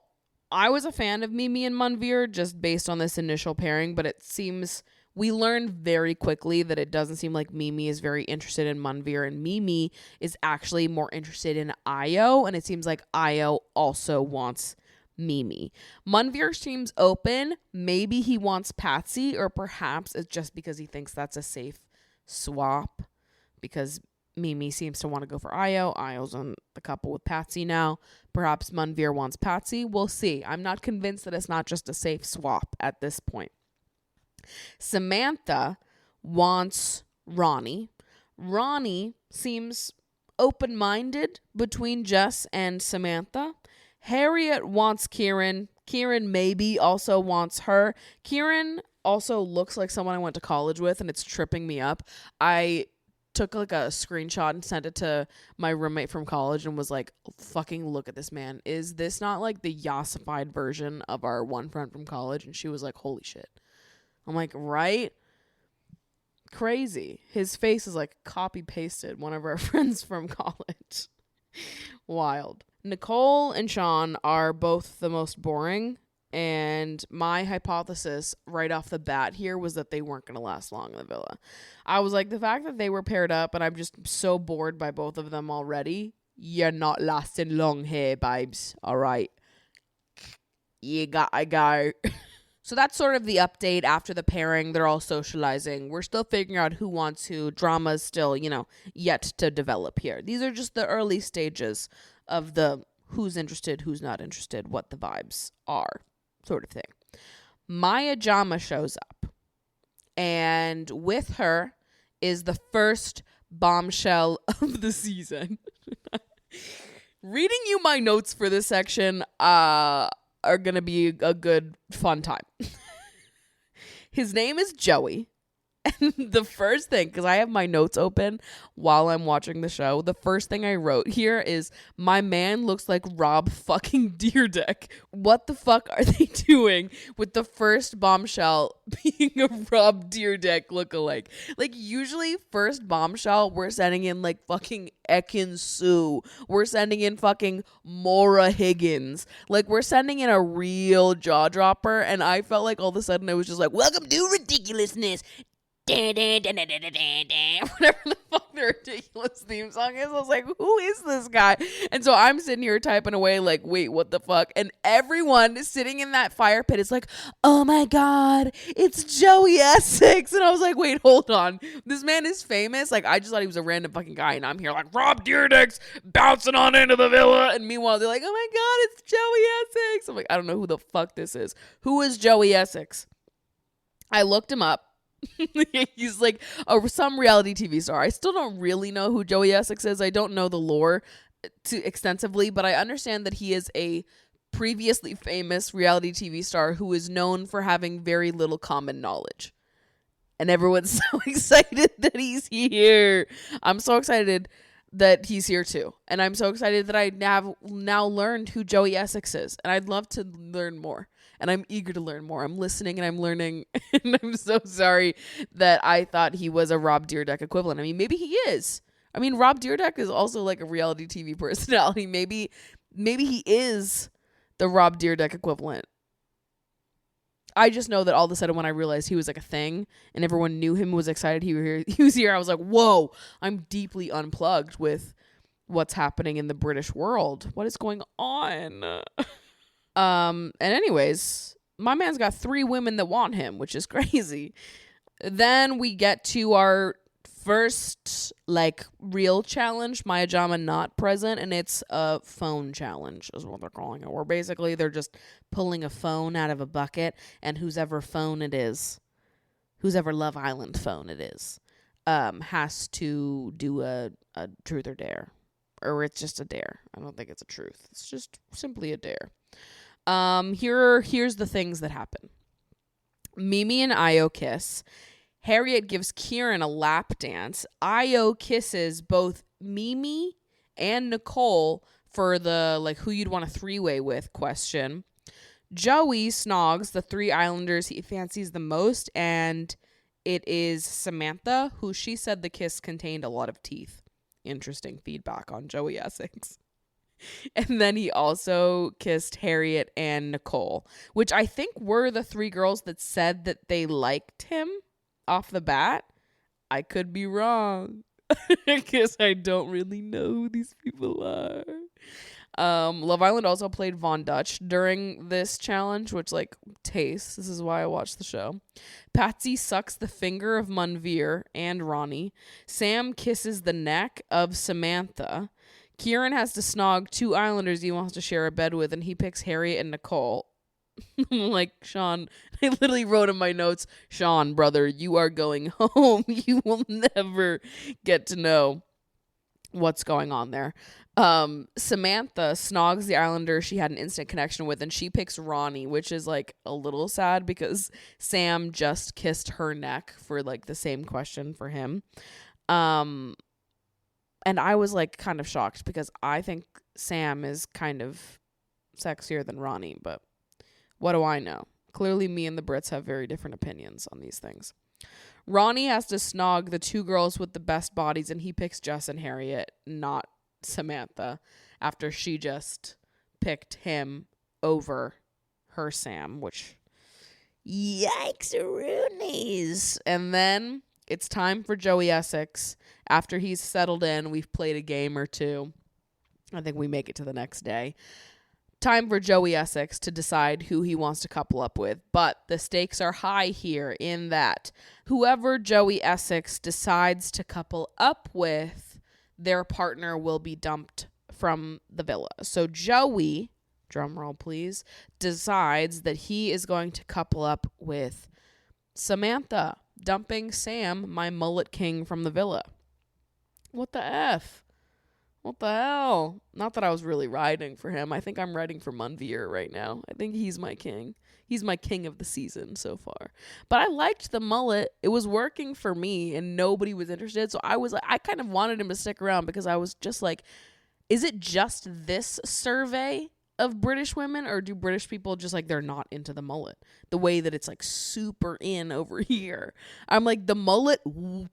I was a fan of Mimi and Munveer just based on this initial pairing, but it seems we learned very quickly that it doesn't seem like Mimi is very interested in Munveer, and Mimi is actually more interested in Io, and it seems like Io also wants Mimi. Munveer seems open. Maybe he wants Patsy, or perhaps it's just because he thinks that's a safe swap because Mimi seems to want to go for Io. Io's on the couple with Patsy now. Perhaps Munveer wants Patsy. We'll see. I'm not convinced that it's not just a safe swap at this point. Samantha wants Ronnie. Ronnie seems open-minded between Jess and Samantha. Harriet wants Kieran. Kieran maybe also wants her. Kieran also looks like someone I went to college with, and it's tripping me up. I took like a screenshot and sent it to my roommate from college and was like, fucking look at this man. Is this not like the yassified version of our one friend from college? And she was like, holy shit. I'm like, right? Crazy. His face is like copy pasted one of our friends from college. Wild. Nicole and Sean are both the most boring, and my hypothesis right off the bat here was that they weren't going to last long in the villa. I was like, the fact that they were paired up, and I'm just so bored by both of them already, you're not lasting long here, babes. All right. You gotta go. So that's sort of the update after the pairing. They're all socializing. We're still figuring out who wants who. Drama's still, yet to develop here. These are just the early stages of the who's interested, who's not interested, what the vibes are sort of thing. Maya Jama shows up. And with her is the first bombshell of the season. Reading you my notes for this section are going to be a good fun time. His name is Joey. And the first thing, because I have my notes open while I'm watching the show, the first thing I wrote here is, my man looks like Rob fucking Deerdeck. What the fuck are they doing with the first bombshell being a Rob Deerdeck lookalike? Like, usually first bombshell, we're sending in like fucking Ekin Sue. We're sending in fucking Maura Higgins. Like, we're sending in a real jaw dropper. And I felt like all of a sudden it was just like, welcome to ridiculousness. Whatever the fuck the ridiculous theme song is. I was like, who is this guy? And so I'm sitting here typing away like, wait, what the fuck? And everyone sitting in that fire pit is like, oh my God, it's Joey Essex. And I was like, wait, hold on. This man is famous. Like, I just thought he was a random fucking guy. And I'm here like, Rob Deerdeck's bouncing on into the villa. And meanwhile, they're like, oh my God, it's Joey Essex. I'm like, I don't know who the fuck this is. Who is Joey Essex? I looked him up. He's like some reality TV star. I still don't really know who Joey Essex is. I don't know the lore too extensively, but I understand that he is a previously famous reality TV star who is known for having very little common knowledge. And everyone's so excited that he's here. I'm so excited that he's here too. And I'm so excited that I have now learned who Joey Essex is. And I'd love to learn more. And I'm eager to learn more. I'm listening and I'm learning. And I'm so sorry that I thought he was a Rob Deerdeck equivalent. I mean, maybe he is. I mean, Rob Deerdeck is also like a reality TV personality. Maybe he is the Rob Deerdeck equivalent. I just know that all of a sudden when I realized he was like a thing and everyone knew him, was excited he was here, I was like, whoa, I'm deeply unplugged with what's happening in the British world. What is going on? And anyways, my man's got 3 women that want him, which is crazy. Then we get to our first like real challenge, Maya Jama not present, and it's a phone challenge is what they're calling it, where basically they're just pulling a phone out of a bucket, and whosever phone it is, whosever Love Island phone it is, has to do a truth or dare. Or it's just a dare. I don't think it's a truth. It's just simply a dare. Here's the things that happen. Mimi and Io kiss. Harriet gives Kieran a lap dance. Io kisses both Mimi and Nicole for the like who you'd want a 3-way with question. Joey snogs the 3 islanders he fancies the most, and it is Samantha, who she said the kiss contained a lot of teeth. Interesting feedback on Joey Essex. And then he also kissed Harriet and Nicole, which I think were the 3 girls that said that they liked him off the bat. I could be wrong. Because I don't really know who these people are. Love Island also played Von Dutch during this challenge, which like taste. This is why I watched the show. Patsy sucks the finger of Munveer and Ronnie. Sam kisses the neck of Samantha. Kieran has to snog 2 islanders he wants to share a bed with, and he picks Harriet and Nicole. I'm like, Sean, I literally wrote in my notes, Sean, brother, you are going home. You will never get to know what's going on there. Samantha snogs the islander she had an instant connection with, and she picks Ronnie, which is like a little sad because Sam just kissed her neck for like the same question for him. And I was like kind of shocked because I think Sam is kind of sexier than Ronnie, but what do I know? Clearly me and the Brits have very different opinions on these things. Ronnie has to snog the 2 girls with the best bodies, and he picks Jess and Harriet, not Samantha, after she just picked him over her Sam, which yikes roonies. And then it's time for Joey Essex. After he's settled in, we've played a game or 2. I think we make it to the next day. Time for Joey Essex to decide who he wants to couple up with. But the stakes are high here in that whoever Joey Essex decides to couple up with, their partner will be dumped from the villa. So Joey, drumroll please, decides that he is going to couple up with Samantha, dumping Sam, my mullet king, from the villa. What the F? What the hell? Not that I was really riding for him. I think I'm riding for Munvier right now. I think he's my king. He's my king of the season so far. But I liked the mullet. It was working for me and nobody was interested. So I kind of wanted him to stick around because I was just like, is it just this survey of British women, or do British people just like they're not into the mullet the way that it's like super in over here? I'm like, the mullet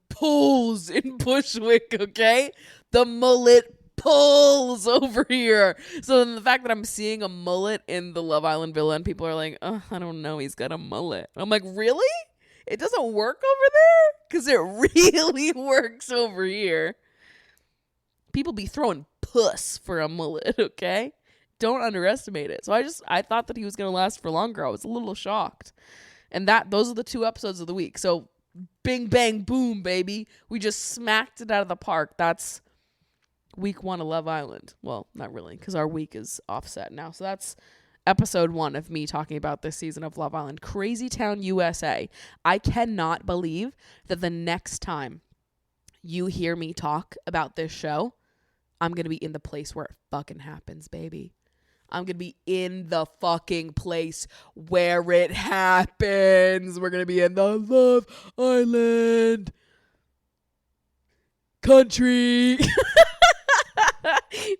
pulls in Bushwick, okay? The mullet pulls over here. So then the fact that I'm seeing a mullet in the Love Island villa and people are like, oh, I don't know, he's got a mullet. I'm like, really? It doesn't work over there? Because it really works over here. People be throwing puss for a mullet, okay? Don't underestimate it. So I thought that he was going to last for longer. I was a little shocked. And those are the 2 episodes of the week. So bing, bang, boom, baby. We just smacked it out of the park. That's week 1 of Love Island. Well, not really, because our week is offset now. So that's episode 1 of me talking about this season of Love Island. Crazy Town, USA. I cannot believe that the next time you hear me talk about this show, I'm going to be in the place where it fucking happens, baby. I'm going to be in the fucking place where it happens. We're going to be in the Love Island country.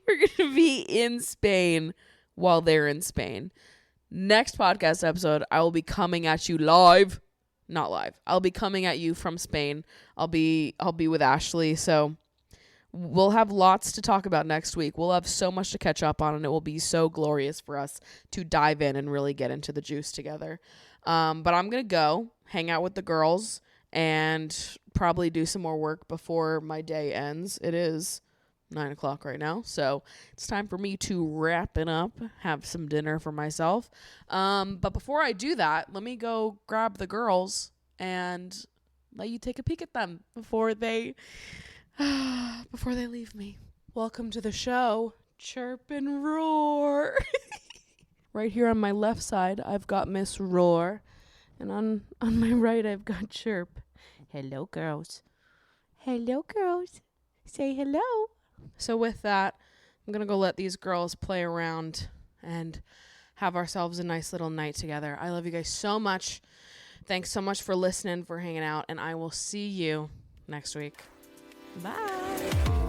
We're going to be in Spain while they're in Spain. Next podcast episode, I will be coming at you live. Not live. I'll be coming at you from Spain. I'll be with Ashley. So we'll have lots to talk about next week. We'll have so much to catch up on, and it will be so glorious for us to dive in and really get into the juice together. But I'm going to go hang out with the girls and probably do some more work before my day ends. It is 9:00 right now, so it's time for me to wrap it up, have some dinner for myself. But before I do that, let me go grab the girls and let you take a peek at them before they leave me. Welcome to the show, Chirp and Roar. Right here on my left side, I've got Miss Roar, and on my right, I've got Chirp. Hello, girls. Hello, girls. Say hello. So with that, I'm going to go let these girls play around and have ourselves a nice little night together. I love you guys so much. Thanks so much for listening, for hanging out, and I will see you next week. Bye.